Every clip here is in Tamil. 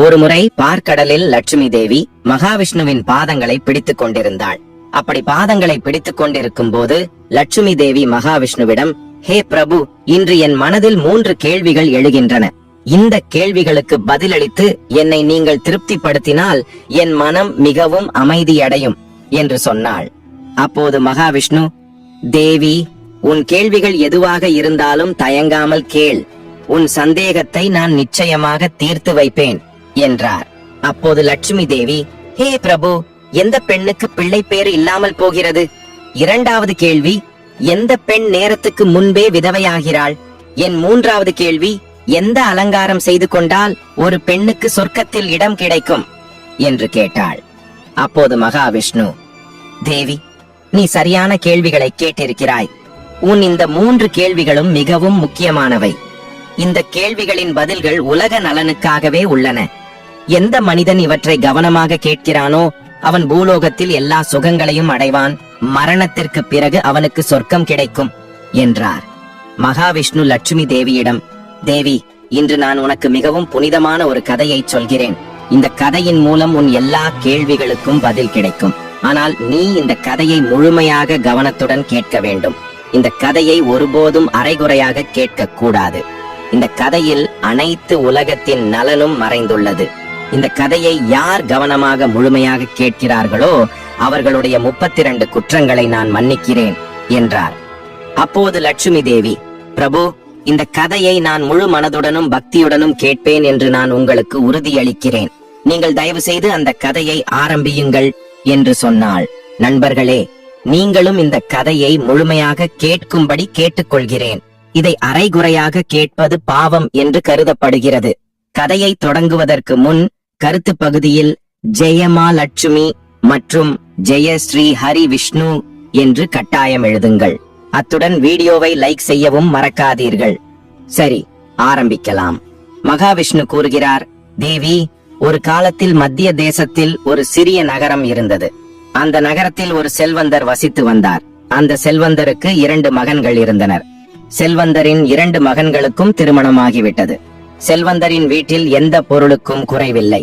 ஒருமுறை பார்க்கடலில் லட்சுமி தேவி மகாவிஷ்ணுவின் பாதங்களை பிடித்துக் கொண்டிருந்தாள். அப்படி பாதங்களை பிடித்துக் கொண்டிருக்கும் போது லட்சுமி தேவி மகாவிஷ்ணுவிடம், ஹே பிரபு, இன்று என் மனதில் 3 கேள்விகள் எழுகின்றன. இந்த கேள்விகளுக்கு பதிலளித்து என்னை நீங்கள் திருப்திப்படுத்தினால் என் மனம் மிகவும் அமைதியடையும் என்று சொன்னாள். அப்போது மகாவிஷ்ணு, தேவி, உன் கேள்விகள் எதுவாக இருந்தாலும் தயங்காமல் கேள். உன் சந்தேகத்தை நான் நிச்சயமாக தீர்த்து வைப்பேன் என்றார். அப்போது லட்சுமி தேவி, ஹே பிரபு, எந்த பெண்ணுக்கு பிள்ளை பேறு இல்லாமல் போகிறது? 2வது கேள்வி, எந்த பெண் நேரத்துக்கு முன்பே விதவையாகிறாள்? என் 3வது கேள்வி, எந்த அலங்காரம் செய்து கொண்டால் ஒரு பெண்ணுக்கு சொர்க்கத்தில் இடம் கிடைக்கும் என்று கேட்டாள். அப்போது மகாவிஷ்ணு, தேவி, நீ சரியான கேள்விகளை கேட்டிருக்கிறாய். உன் இந்த 3 கேள்விகளும் மிகவும் முக்கியமானவை. இந்த கேள்விகளின் பதில்கள் உலக நலனுக்காகவே உள்ளன. எந்த மனிதன் இவற்றை கவனமாக கேட்கிறானோ அவன் பூலோகத்தில் எல்லா சுகங்களையும் அடைவான். மரணத்திற்கு பிறகு அவனுக்கு சொர்க்கம் கிடைக்கும் என்றார். மகாவிஷ்ணு லட்சுமி தேவியிடம், தேவி, இன்று நான் உனக்கு மிகவும் புனிதமான ஒரு கதையை சொல்கிறேன். இந்த கதையின் மூலம் உன் எல்லா கேள்விகளுக்கும் பதில் கிடைக்கும். ஆனால் நீ இந்த கதையை முழுமையாக கவனத்துடன் கேட்க வேண்டும். இந்த கதையை ஒருபோதும் அரைகுறையாக கேட்க கூடாது. இந்த கதையில் அனைத்து உலகத்தின் நலனும் மறைந்துள்ளது. இந்த கதையை யார் கவனமாக முழுமையாக கேட்கிறார்களோ அவர்களுடைய 32 குற்றங்களை நான் மன்னிக்கிறேன் என்றார். அப்போது லட்சுமி தேவி, பிரபு, இந்த கதையை நான் முழு மனதுடனும் பக்தியுடனும் கேட்பேன் என்று நான் உங்களுக்கு உறுதியளிக்கிறேன். நீங்கள் தயவு செய்து அந்த கதையை ஆரம்பியுங்கள் என்று சொன்னாள். நண்பர்களே, நீங்களும் இந்த கதையை முழுமையாக கேட்கும்படி கேட்டுக்கொள்கிறேன். இதை அரைகுறையாக கேட்பது பாவம் என்று கருதப்படுகிறது. கதையை தொடங்குவதற்கு முன் கருத்து பகுதியில் ஜெயமா லட்சுமி மற்றும் ஜெய ஸ்ரீ ஹரி விஷ்ணு என்று கட்டாயம் எழுதுங்கள். அத்துடன் வீடியோவை லைக் செய்யவும் மறக்காதீர்கள். சரி, ஆரம்பிக்கலாம். மகாவிஷ்ணு கூறுகிறார், தேவி, ஒரு காலத்தில் மத்திய தேசத்தில் ஒரு சிறிய நகரம் இருந்தது. அந்த நகரத்தில் ஒரு செல்வந்தர் வசித்து வந்தார். அந்த செல்வந்தருக்கு 2 மகன்கள் இருந்தனர். செல்வந்தரின் 2 மகன்களுக்கும் திருமணமாகிவிட்டது. செல்வந்தரின் வீட்டில் எந்த பொருளுக்கும் குறைவில்லை.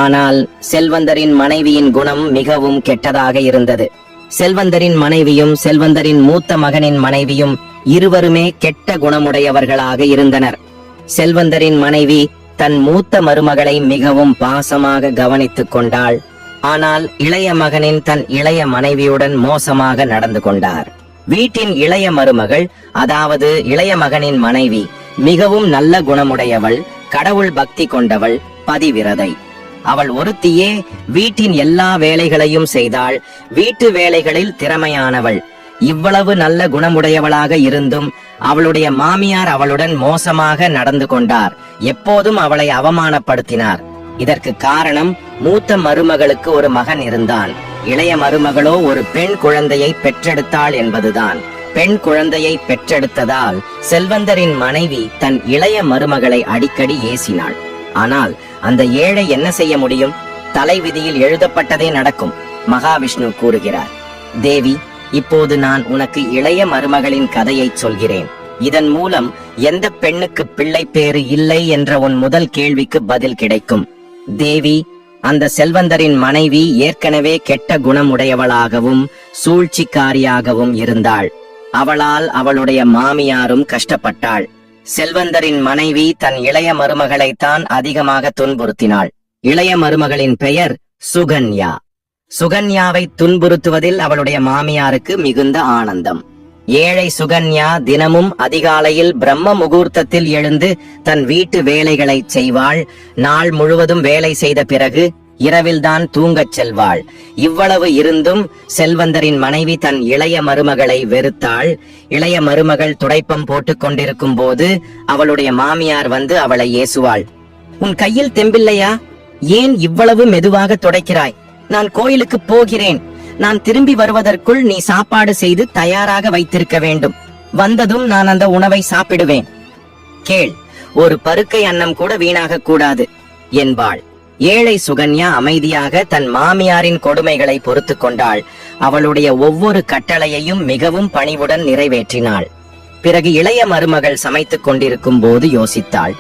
ஆனால் செல்வந்தரின் மனைவியின் குணம் மிகவும் கெட்டதாக இருந்தது. செல்வந்தரின் மனைவியும் செல்வந்தரின் மூத்த மகனின் மனைவியும் இருவருமே கெட்ட குணமுடையவர்களாக இருந்தனர். செல்வந்தரின் மனைவி தன் மூத்த மருமகளை மிகவும் பாசமாக கவனித்துக் கொண்டாள். ஆனால் இளைய மகனின் தன் இளைய மனைவியுடன் மோசமாக நடந்து கொண்டார். வீட்டின் இளைய மருமகள், அதாவது இளைய மகனின் மனைவி, மிகவும் நல்ல குணமுடையவள், கடவுள் பக்தி கொண்டவள், பதிவிரதை. அவள் ஒருத்தியே வீட்டின் எல்லா வேலைகளையும் செய்தாள். வீட்டு வேலைகளில் திறமையானவள். இவ்வளவு நல்ல குணமுடையவளாக இருந்தும் அவளுடைய மாமியார் அவளுடன் மோசமாக நடந்து கொண்டார். எப்போதும் அவளை அவமானப்படுத்தினார். இதற்கு காரணம், மூத்த மருமகளுக்கு ஒரு மகன் இருந்தான். இளைய மருமகளோ ஒரு பெண் குழந்தையை பெற்றெடுத்தாள் என்பதுதான். பெண் குழந்தையை பெற்றெடுத்ததால் செல்வந்தரின் மனைவி தன் இளைய மருமகளை அடிக்கடி ஏசினாள். ஆனால் அந்த ஏழை என்ன செய்ய முடியும்? தலைவிதியில் எழுதப்பட்டதே நடக்கும். மகாவிஷ்ணு கூறுகிறார், தேவி, இப்போது நான் உனக்கு இளைய மருமகளின் கதையை சொல்கிறேன். இதன் மூலம் எந்த பெண்ணுக்கு பிள்ளை பேறு இல்லை என்ற உன் முதல் கேள்விக்கு பதில் கிடைக்கும். தேவி, அந்த செல்வந்தரின் மனைவி ஏற்கனவே கெட்ட குணமுடையவளாகவும் சூழ்ச்சிக்காரியாகவும் இருந்தாள். அவளால் அவளுடைய மாமியாரும் கஷ்டப்பட்டாள். செல்வந்தரின் மனைவி தன் இளைய மருமகளைத்தான் அதிகமாக துன்புறுத்தினாள். இளைய மருமகளின் பெயர் சுகன்யா. சுகன்யாவை துன்புறுத்துவதில் அவளுடைய மாமியாருக்கு மிகுந்த ஆனந்தம். ஏழை சுகன்யா தினமும் அதிகாலையில் பிரம்ம முகூர்த்தத்தில் எழுந்து தன் வீட்டு வேலைகளை செய்வாள். நாள் முழுவதும் வேலை செய்த பிறகு இரவில்தான் தூங்கச் செல்வாள். இவ்வளவு இருந்தும் செல்வந்தரின் மனைவி தன் இளைய மருமகளை வெறுத்தாள். இளைய மருமகள் துடைப்பம் போட்டுக் கொண்டிருக்கும் போது அவளுடைய மாமியார் வந்து அவளை ஏசுவாள். உன் கையில் தெம்பில்லையா? ஏன் இவ்வளவு மெதுவாக துடைக்கிறாய்? நான் கோயிலுக்கு போகிறேன். நான் திரும்பி வருவதற்குள் நீ சாப்பாடு செய்து தயாராக வைத்திருக்க வேண்டும். வந்ததும் நான் அந்த உணவை சாப்பிடுவேன். கேள், ஒரு பருக்கை அன்னம் கூட வீணாக கூடாது என்பாள். ஏழை சுகன்யா அமைதியாக தன் மாமியாரின் கொடுமைகளை பொறுத்து கொண்டாள். அவளுடைய ஒவ்வொரு கட்டளையையும் மிகவும் பணிவுடன் நிறைவேற்றினாள். பிறகு இளைய மருமகள் சமைத்துக் கொண்டிருக்கும் போது யோசித்தாள்,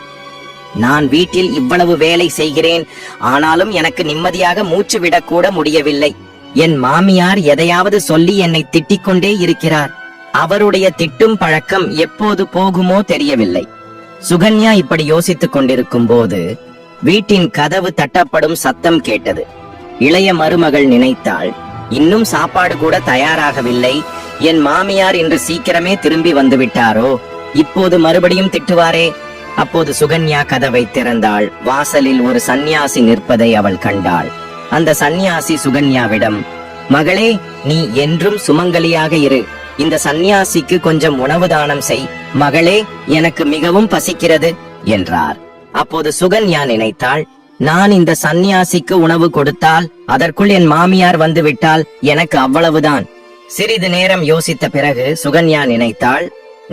நான் வீட்டில் இவ்வளவு வேலை செய்கிறேன், ஆனாலும் எனக்கு நிம்மதியாக மூச்சு விடக்கூட முடியவில்லை. என் மாமியார் எதையாவது சொல்லி என்னை திட்டிக் கொண்டே இருக்கிறார். அவருடைய திட்டும் பழக்கம் எப்போது போகுமோ தெரியவில்லை. சுகன்யா இப்படி யோசித்துக் கொண்டிருக்கும் போது வீட்டின் கதவு தட்டப்படும் சத்தம் கேட்டது. இளைய மருமகள் நினைத்தாள், இன்னும் சாப்பாடு கூட தயாராகவில்லை. என் மாமியார் இன்று சீக்கிரமே திரும்பி வந்து விட்டாரோ, இப்போது மறுபடியும் திட்டுவாரே. அப்போது சுகன்யா கதவை திறந்தாள். வாசலில் ஒரு சந்நியாசி நிற்பதை அவள் கண்டாள். அந்த சந்நியாசி சுகன்யாவிடம், மகளே, நீ என்றும் சுமங்கலியாக இரு. இந்த சந்நியாசிக்கு கொஞ்சம் உணவு தானம் செய். மகளே, எனக்கு மிகவும் பசிக்கிறது என்றார். அப்போது சுகன்யா நினைத்தாள், நான் இந்த சந்நியாசிக்கு உணவு கொடுத்தால் அதற்குள் என் மாமியார் வந்து விட்டால் எனக்கு அவ்வளவுதான். சிறிது நேரம் யோசித்த பிறகு சுகன்யா நினைத்தாள்,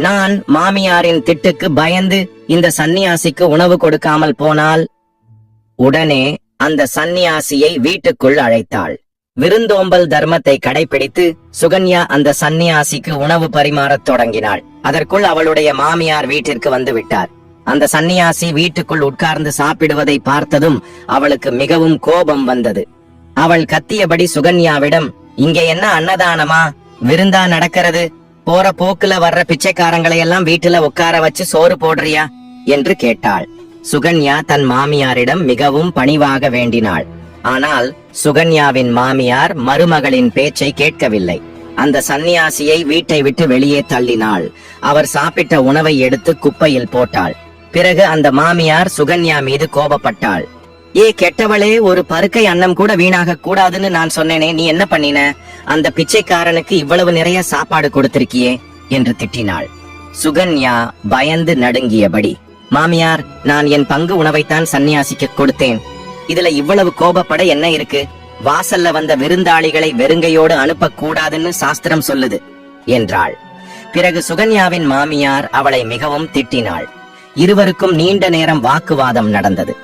நான் மாமியாரின் திட்டுக்கு பயந்து இந்த சந்நியாசிக்கு உணவு கொடுக்காமல் போனால். உடனே அந்த சந்நியாசியை வீட்டுக்குள் அழைத்தாள். விருந்தோம்பல் தர்மத்தை கடைபிடித்து சுகன்யா அந்த சந்நியாசிக்கு உணவு பரிமாறத் தொடங்கினாள். அதற்குள் அவளுடைய மாமியார் வீட்டிற்கு வந்து விட்டார். அந்த சந்நியாசி வீட்டுக்குள் உட்கார்ந்து சாப்பிடுவதை பார்த்ததும் அவளுக்கு மிகவும் கோபம் வந்தது. அவள் கத்தியபடி சுகன்யாவிடம், இங்கே என்ன அன்னதானமா, விருந்தா நடக்கிறது? போற போக்குல வர்ற பிச்சைக்காரங்களை எல்லாம் வீட்டுல உட்கார வச்சு சோறு போடுறியா என்று கேட்டாள். சுகன்யா தன் மாமியாரிடம் மிகவும் பணிவாக வேண்டினாள். ஆனால் சுகன்யாவின் மாமியார் மருமகளின் பேச்சை கேட்கவில்லை. அந்த சந்நியாசியை வீட்டை விட்டு வெளியே தள்ளினாள். அவர் சாப்பிட்ட உணவை எடுத்து குப்பையில் போட்டாள். பிறகு அந்த மாமியார் சுகன்யா மீது கோபப்பட்டாள். ஏ கெட்டவளே, ஒரு பருக்கை அன்னம் கூட வீணாக கூடாதுன்னு நான் சொன்னேனே, நீ என்ன பண்ணின? அந்த பிச்சைக்காரனுக்கு இவ்வளவு நிறைய சாப்பாடு கொடுத்திருக்கியே என்று திட்டினாள். சுகன்யா பயந்து நடுங்கியபடி, மாமியார், நான் என் பங்கு உணவைத்தான் சந்நியாசிக்கு கொடுத்தேன். இதுல இவ்வளவு கோபப்பட என்ன இருக்கு? வாசல்ல வந்த விருந்தாளிகளை வெறுங்கையோடு அனுப்ப கூடாதுன்னு சாஸ்திரம் சொல்லுது என்றாள். பிறகு சுகன்யாவின் மாமியார் அவளை மிகவும் திட்டினாள். இருவருக்கும் நீண்ட நேரம் வாக்குவாதம் நடந்தது.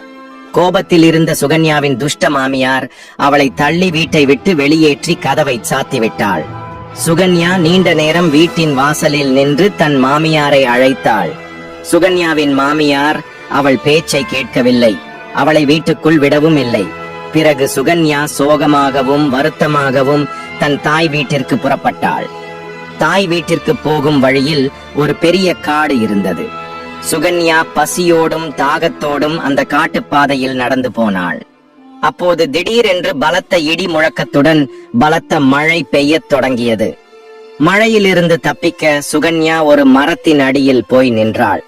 கோபத்தில் இருந்த சுகன்யாவின் துஷ்ட மாமியார் அவளை தள்ளி வீட்டை விட்டு வெளியேற்றி கதவை சாத்திவிட்டாள். சுகன்யா நீண்ட நேரம் வீட்டின் வாசலில் நின்று தன் மாமியாரை அழைத்தாள். சுகன்யாவின் மாமியார் அவள் பேச்சை கேட்கவில்லை. அவளை வீட்டுக்குள் விடவும் இல்லை. பிறகு சுகன்யா சோகமாகவும் வருத்தமாகவும் தன் தாய் வீட்டிற்கு புறப்பட்டாள். தாய் வீட்டிற்கு போகும் வழியில் ஒரு பெரிய காடு இருந்தது. சுகன்யா பசியோடும் தாகத்தோடும் அந்த காட்டுப்பாதையில் நடந்து போனாள். அப்போது திடீரென்று பலத்த இடி முழக்கத்துடன் பலத்த மழை பெய்யத் தொடங்கியது. மழையிலிருந்து தப்பிக்க சுகன்யா ஒரு மரத்தின் அடியில் போய் நின்றாள்.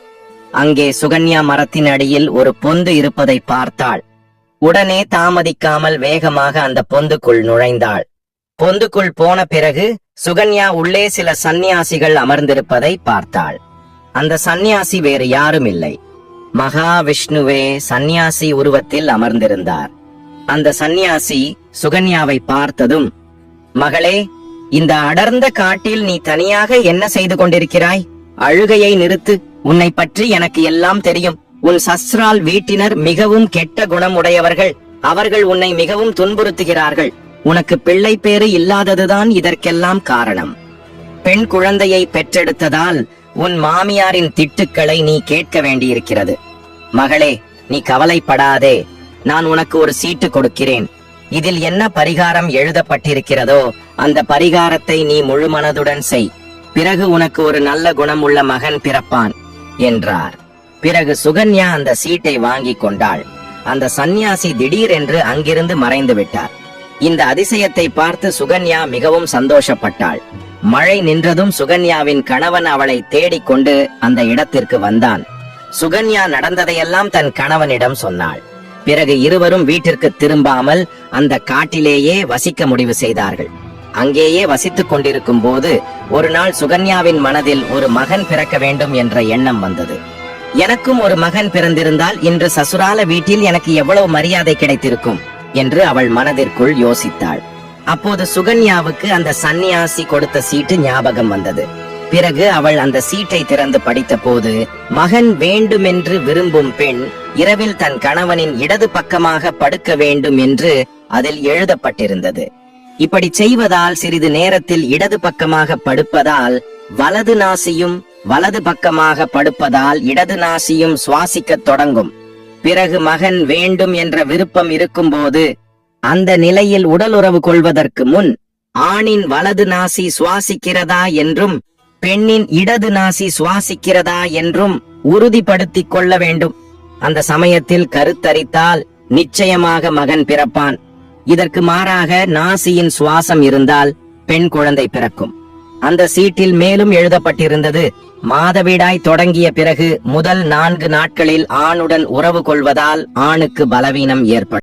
அங்கே சுகன்யா மரத்தின் அடியில் ஒரு பொந்து இருப்பதை பார்த்தாள். உடனே தாமதிக்காமல் வேகமாக அந்த பொந்துக்குள் நுழைந்தாள். பொந்துக்குள் போன பிறகு சுகன்யா உள்ளே சில சந்நியாசிகள் அமர்ந்திருப்பதை பார்த்தாள். அந்த சந்நியாசி வேறு யாரும் இல்லை, மகாவிஷ்ணுவே சந்நியாசி உருவத்தில் அமர்ந்திருந்தார். அந்த சந்நியாசி சுகன்யாவை பார்த்ததும், மகளே, இந்த அடர்ந்த காட்டில் நீ தனியாக என்ன செய்து கொண்டிருக்கிறாய்? அழுகையை நிறுத்து. உன்னை பற்றி எனக்கு எல்லாம் தெரியும். உன் சஸ்ரால் வீட்டினர் மிகவும் கெட்ட குணம் உடையவர்கள். அவர்கள் உன்னை மிகவும் துன்புறுத்துகிறார்கள். உனக்கு பிள்ளை பேறு இல்லாததுதான் இதற்கெல்லாம் காரணம். பெண் குழந்தையை பெற்றெடுத்ததால் உன் மாமியாரின் திட்டுக்களை நீ கேட்க வேண்டியிருக்கிறது. மகளே, நீ கவலைப்படாதே. நான் உனக்கு ஒரு சீட்டு கொடுக்கிறேன். இதில் என்ன பரிகாரம் எழுதப்பட்டிருக்கிறதோ அந்த பரிகாரத்தை நீ முழு மனதுடன் செய். பிறகு உனக்கு ஒரு நல்ல குணம் உள்ள மகன் பிறப்பான் என்றார். பிறகு சுகன்யா அந்த சீட்டை வாங்கி கொண்டாள். அந்த சந்நியாசி திடீரென்று அங்கிருந்து மறைந்து விட்டார். இந்த அதிசயத்தை பார்த்து சுகன்யா மிகவும் சந்தோஷப்பட்டாள். மழை நின்றதும் சுகன்யாவின் கணவன் அவளை தேடிக்கொண்டு அந்த இடத்திற்கு வந்தான். சுகன்யா நடந்ததையெல்லாம் தன் கணவனிடம் சொன்னாள். பிறகு இருவரும் வீட்டிற்கு திரும்பாமல் அந்த காட்டிலேயே வசிக்க முடிவு செய்தார்கள். அங்கேயே வசித்துக் கொண்டிருக்கும் போது ஒரு நாள் சுகன்யாவின் மனதில் ஒரு மகன் பிறக்க வேண்டும் என்ற எண்ணம் வந்தது. எனக்கும் ஒரு மகன் பிறந்திருந்தால் இன்று சசுரால வீட்டில் எனக்கு எவ்வளவு மரியாதை கிடைத்திருக்கும் என்று அவள் மனதிற்குள் யோசித்தாள். அப்போது சுகன்யாவுக்கு அந்த சந்நியாசி கொடுத்த சீட்டு ஞாபகம் வந்தது. பிறகு அவள் அந்த சீட்டை திறந்து படித்த போது, மகன் வேண்டுமென்று விரும்பும் பெண் இரவில் தன் கணவனின் இடது பக்கமாக படுக்க வேண்டும் என்று அதில் எழுதப்பட்டிருந்தது. இப்படி செய்வதால் சிறிது நேரத்தில் இடது பக்கமாக படுப்பதால் வலது நாசியும், வலது பக்கமாக படுப்பதால் இடது நாசியும் சுவாசிக்க தொடங்கும் பிறகு மகன் வேண்டும் என்ற விருப்பம் இருக்கும்போது அந்த நிலையில் உடலுறவு கொள்வதற்கு முன் ஆணின் வலது நாசி சுவாசிக்கிறதா என்றும் பெண்ணின் இடது நாசி சுவாசிக்கிறதா என்றும் உறுதிப்படுத்திக் கொள்ள வேண்டும். அந்த சமயத்தில் கருத்தரித்தால் நிச்சயமாக மகன் பிறப்பான். இதற்கு மாறாக நாசியின் சுவாசம் இருந்தால் பெண் குழந்தை பிறக்கும். அந்த சீட்டில் மேலும் எழுதப்பட்டிருந்தது, மாதவிடாய் தொடங்கிய பிறகு முதல் 4 நாட்களில் ஆணுடன் உறவு கொள்வதால் ஆணுக்கு பலவீனம் ஏற்படும்.